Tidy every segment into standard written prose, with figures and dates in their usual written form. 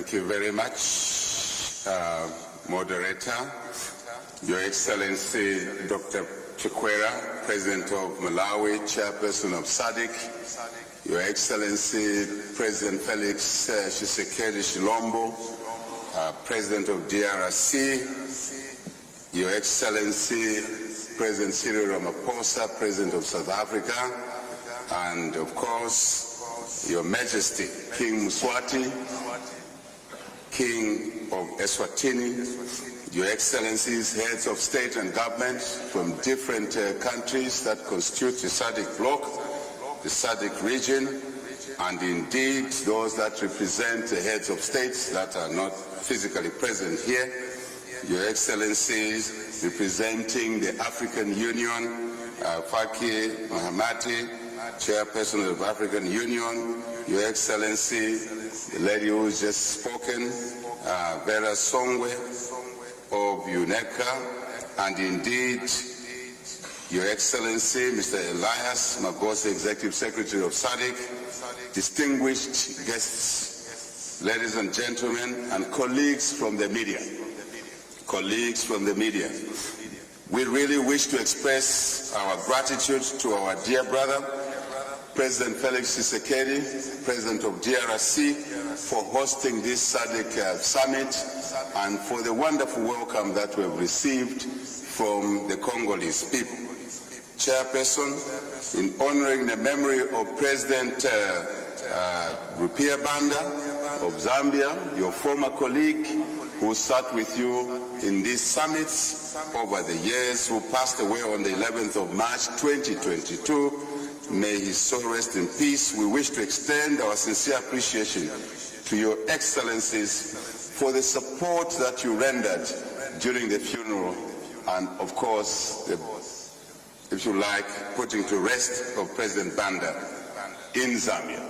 Thank you very much, Moderator. Your Excellency, Dr. Chikwera, President of Malawi, Chairperson of SADC. Your Excellency, President Felix Tshisekedi Tshilombo, President of DRC. Your Excellency, President Cyril Ramaphosa, President of South Africa. And of course, Your Majesty, King Mswati, King of Eswatini, Your Excellencies, heads of state and government from different countries that constitute the SADC bloc, the SADC region, and indeed those that represent the heads of states that are not physically present here. Your Excellencies, representing the African Union, Faki Mahamati, Chairperson of the African Union, Your Excellency, the lady who's just spoken, Vera Songwe of UNECA, and indeed, Your Excellency, Mr. Elias Magosi, Executive Secretary of SADC, distinguished guests, ladies and gentlemen, and colleagues from the media. We really wish to express our gratitude to our dear brother, President Felix Tshisekedi, President of DRC, for hosting this SADC summit and for the wonderful welcome that we have received from the Congolese people. Chairperson, in honoring the memory of President Rupia Banda of Zambia, your former colleague who sat with you in these summits over the years, who passed away on the 11th of March 2022, may his soul rest in peace. We wish to extend our sincere appreciation to Your Excellencies for the support that you rendered during the funeral and, of course, if you like, putting to rest of President Banda in Zambia.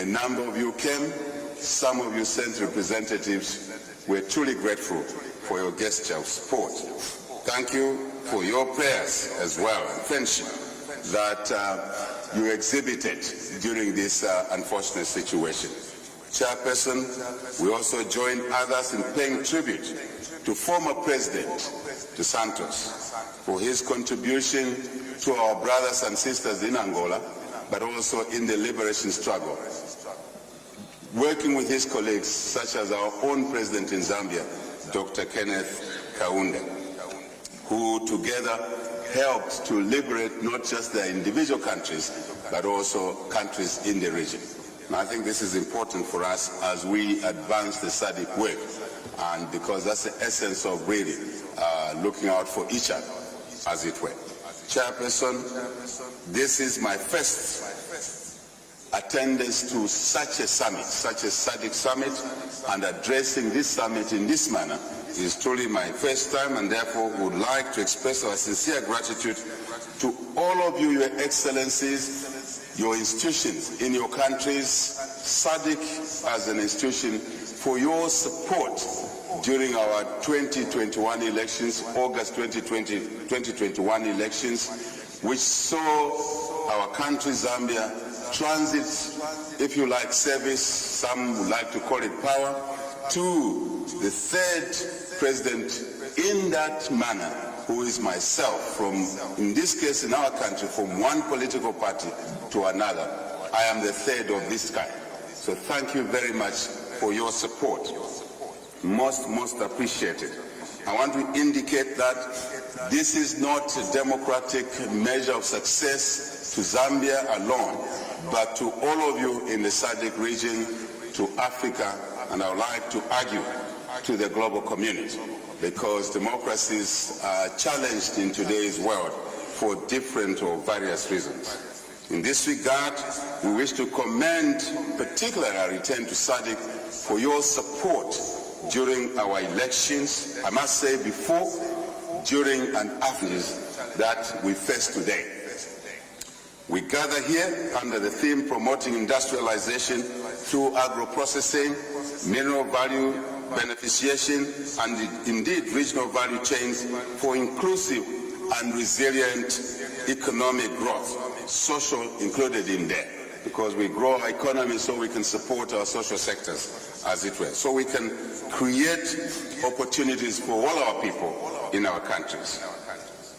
A number of you came, some of you sent representatives. We're truly grateful for your gesture of support. Thank you for your prayers as well, and friendship that you exhibited during this unfortunate situation. Chairperson, we also join others in paying tribute to former President Dos Santos for his contribution to our brothers and sisters in Angola, but also in the liberation struggle. Working with his colleagues, such as our own president in Zambia, Dr. Kenneth Kaunda, who together helped to liberate not just the individual countries, but also countries in the region. And I think this is important for us as we advance the SADC work, and because that's the essence of really looking out for each other, as it were. Chairperson, this is my first attendance to such a summit, such a SADC summit, and addressing this summit in this manner is truly my first time, and therefore would like to express our sincere gratitude to all of you, Your Excellencies, your institutions in your countries, SADC as an institution, for your support during our 2021 elections, August 2021 elections, which saw our country, Zambia, transit, if you like, service, some would like to call it power, to the third president in that manner, who is myself, from, in this case in our country, from one political party to another. I am the third of this kind. So thank you very much for your support. Most appreciated. I want to indicate that this is not a democratic measure of success to Zambia alone, but to all of you in the SADC region, to Africa, and I would like to argue to the global community, because democracies are challenged in today's world for different or various reasons. In this regard, we wish to commend particularly our return to SADC for your support during our elections, I must say before, during and after that we face today. We gather here under the theme promoting industrialization through agro-processing, mineral value beneficiation, and indeed regional value chains for inclusive and resilient economic growth, social included in there, because we grow our economy so we can support our social sectors as it were, so we can create opportunities for all our people in our countries.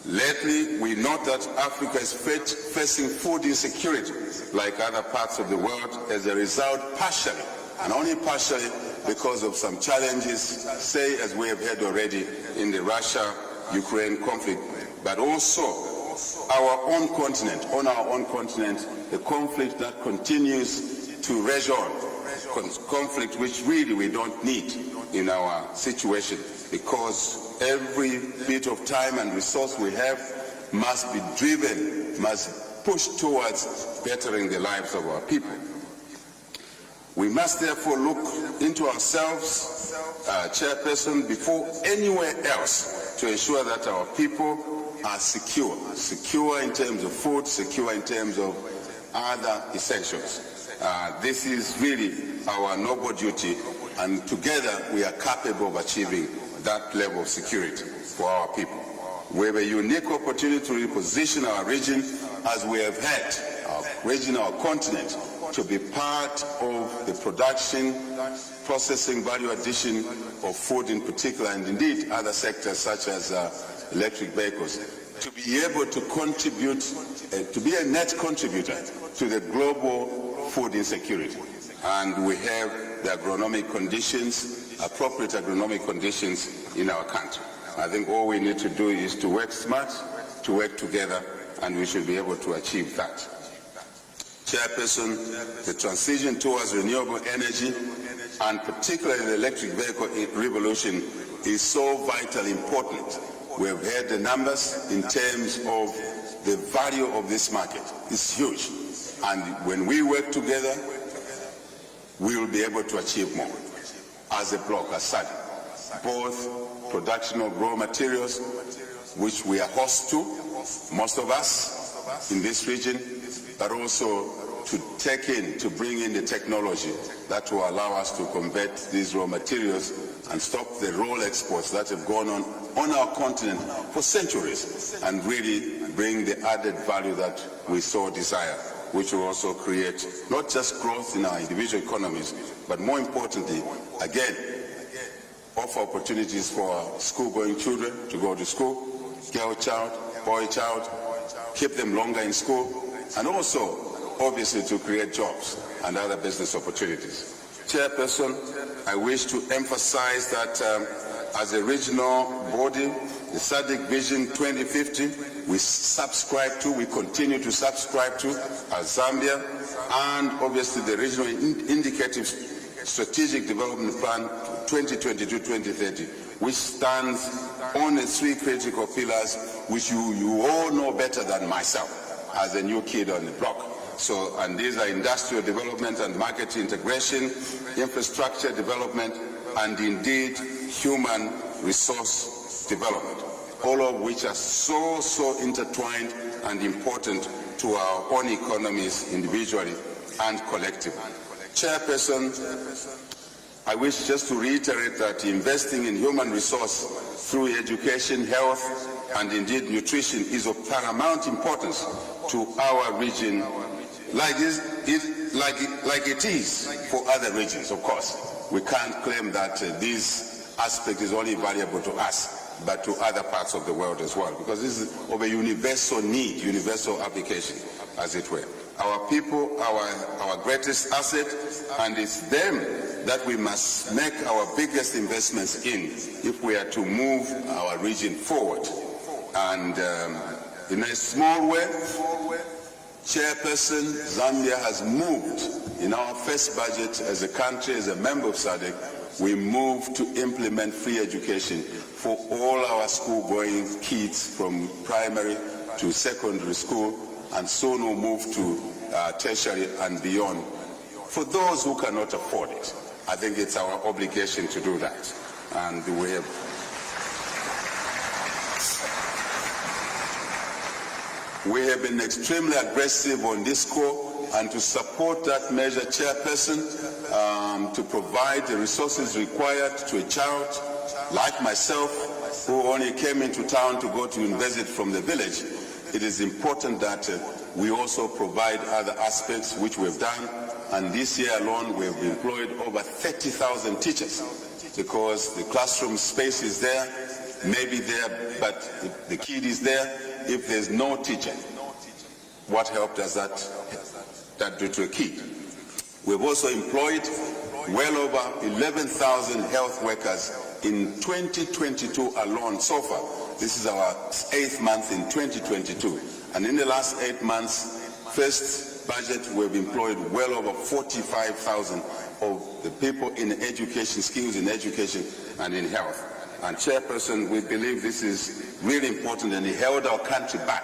Lately, we know that Africa is facing food insecurity like other parts of the world as a result, partially, and only partially, because of some challenges, say, as we have heard already, in the Russia-Ukraine conflict, but also our own continent, on our own continent, a conflict that continues to rage on, conflict which really we don't need in our situation, because every bit of time and resource we have must be driven, must push towards bettering the lives of our people. We must therefore look into ourselves, Chairperson, before anywhere else, to ensure that our people are secure in terms of food, secure in terms of other essentials. This is really our noble duty, and together we are capable of achieving that level of security for our people. We have a unique opportunity to reposition our region, as we have had, our region, our continent, to be part of the production, processing, value addition of food in particular, and indeed other sectors such as electric vehicles, to be able to contribute, to be a net contributor to the global food insecurity. And we have the agronomic conditions, appropriate agronomic conditions in our country. I think all we need to do is to work smart, to work together, and we should be able to achieve that. Chairperson, the transition towards renewable energy, and particularly the electric vehicle revolution, is so vitally important. We have heard the numbers in terms of the value of this market. It's huge. And when we work together, we will be able to achieve more as a bloc, as SADC. Both production of raw materials, which we are host to, most of us in this region, but also to bring in the technology that will allow us to convert these raw materials and stop the raw exports that have gone on our continent for centuries, and really bring the added value that we so desire, which will also create not just growth in our individual economies, but more importantly, again, offer opportunities for our school-going children to go to school, girl child, boy child, keep them longer in school, and also, obviously, to create jobs and other business opportunities. Chairperson, I wish to emphasize that as a regional body, the SADC Vision 2050, we continue to subscribe to as Zambia, and obviously the regional indicative strategic development plan 2022-2030, which stands on the three critical pillars, which you all know better than myself as a new kid on the block. So, and these are industrial development and market integration, infrastructure development, and indeed human resource development, all of which are so intertwined and important to our own economies individually and collectively. Chairperson, I wish just to reiterate that investing in human resource through education, health, and indeed nutrition is of paramount importance to our region, like it is for other regions, of course. We can't claim that this aspect is only valuable to us, but to other parts of the world as well, because this is of a universal need, universal application, as it were. Our people, our greatest asset, and it's them that we must make our biggest investments in if we are to move our region forward. And in a small way, Chairperson, Zambia has moved in our first budget as a country, as a member of SADC. We moved to implement free education for all our school-going kids from primary to secondary school, and soon we'll move to tertiary and beyond. For those who cannot afford it, I think it's our obligation to do that. And we have been extremely aggressive on this score, and to support that measure, Chairperson, to provide the resources required to a child like myself, who only came into town to go to university from the village. It is important that we also provide other aspects, which we've done, and this year alone we have employed over 30,000 teachers, because the classroom space is there, maybe there, but the kid is there. If there's no teacher, what help does that do to a kid? We've also employed well over 11,000 health workers in 2022 alone so far. This is our 8th month in 2022. And in the last 8 months, first budget, we've employed well over 45,000 of the people in education, skills in education and in health. And Chairperson, we believe this is really important, and it held our country back.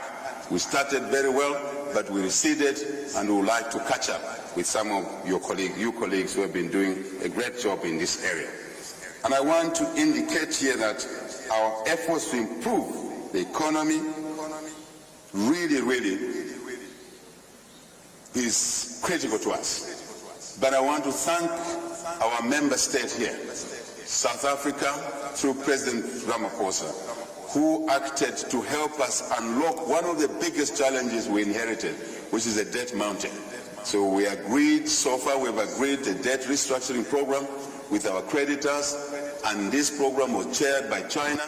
We started very well, but we receded, and we would like to catch up with some of you colleagues who have been doing a great job in this area. And I want to indicate here that our efforts to improve the economy really is critical to us. But I want to thank our member state here, South Africa, through President Ramaphosa, who acted to help us unlock one of the biggest challenges we inherited, which is a debt mountain. So we agreed, so far we've agreed a debt restructuring program with our creditors, and this program was chaired by China,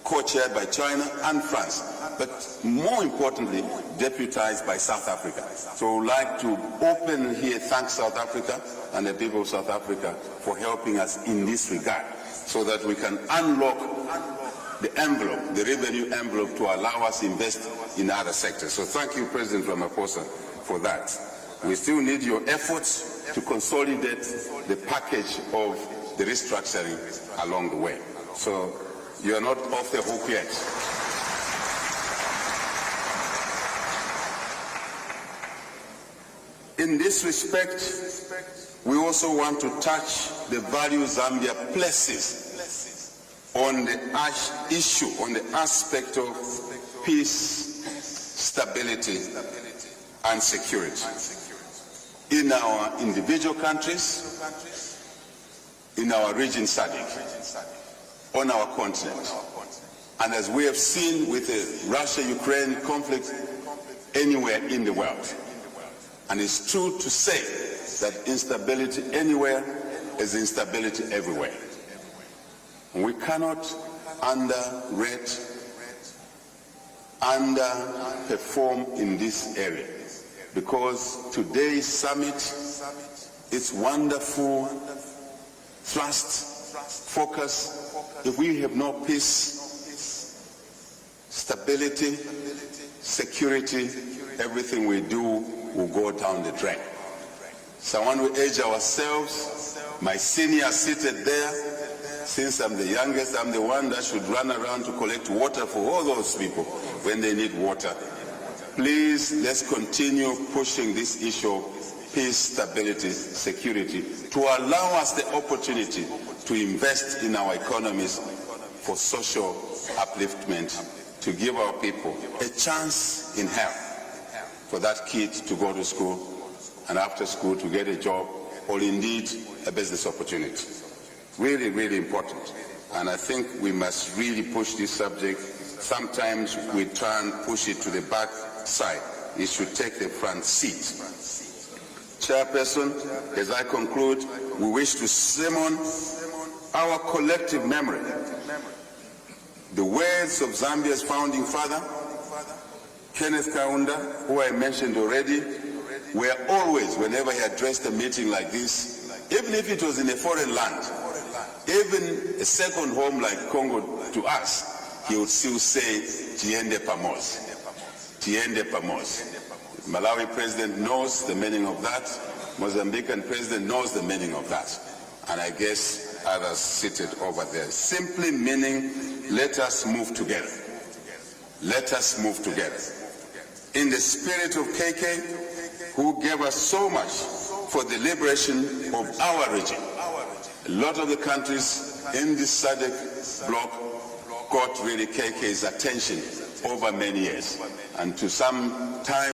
co-chaired by China and France, but more importantly, deputized by South Africa. So we'd like to open here thank South Africa and the people of South Africa for helping us in this regard, so that we can unlock the envelope, the revenue envelope, to allow us to invest in other sectors. So thank you, President Ramaphosa, for that. We still need your efforts to consolidate the package of the restructuring along the way. So you are not off the hook yet. In this respect, we also want to touch the value Zambia places on the issue, on the aspect of peace, stability, and security in our individual countries, in our region SADC, on our continent. And as we have seen with the Russia-Ukraine conflict, anywhere in the world. And it's true to say that instability anywhere is instability everywhere. And we cannot underrate, underperform in this area, because today's summit, its wonderful thrust, focus, if we have no peace, stability, security, everything we do will go down the drain. So I want to urge ourselves, my senior seated there, since I'm the youngest, I'm the one that should run around to collect water for all those people when they need water. Please, let's continue pushing this issue of peace, stability, security, to allow us the opportunity to invest in our economies for social upliftment, to give our people a chance in health, for that kid to go to school, and after school to get a job, or indeed a business opportunity. Really, really important. And I think we must really push this subject. Sometimes we try and push it to the back side. It should take the front seat. Chairperson, as I conclude, we wish to summon our collective memory. The words of Zambia's founding father, Kenneth Kaunda, who I mentioned already, were always, whenever he addressed a meeting like this, even if it was in a foreign land, even a second home like Congo to us, he would still say, Tiende Pamos. Tiende Pamos. Malawi president knows the meaning of that. Mozambican president knows the meaning of that. And I guess others seated over there. Simply meaning, let us move together. Let us move together. In the spirit of KK, who gave us so much for the liberation of our region. A lot of the countries in this SADC bloc got really KK's attention over many years. And to some time,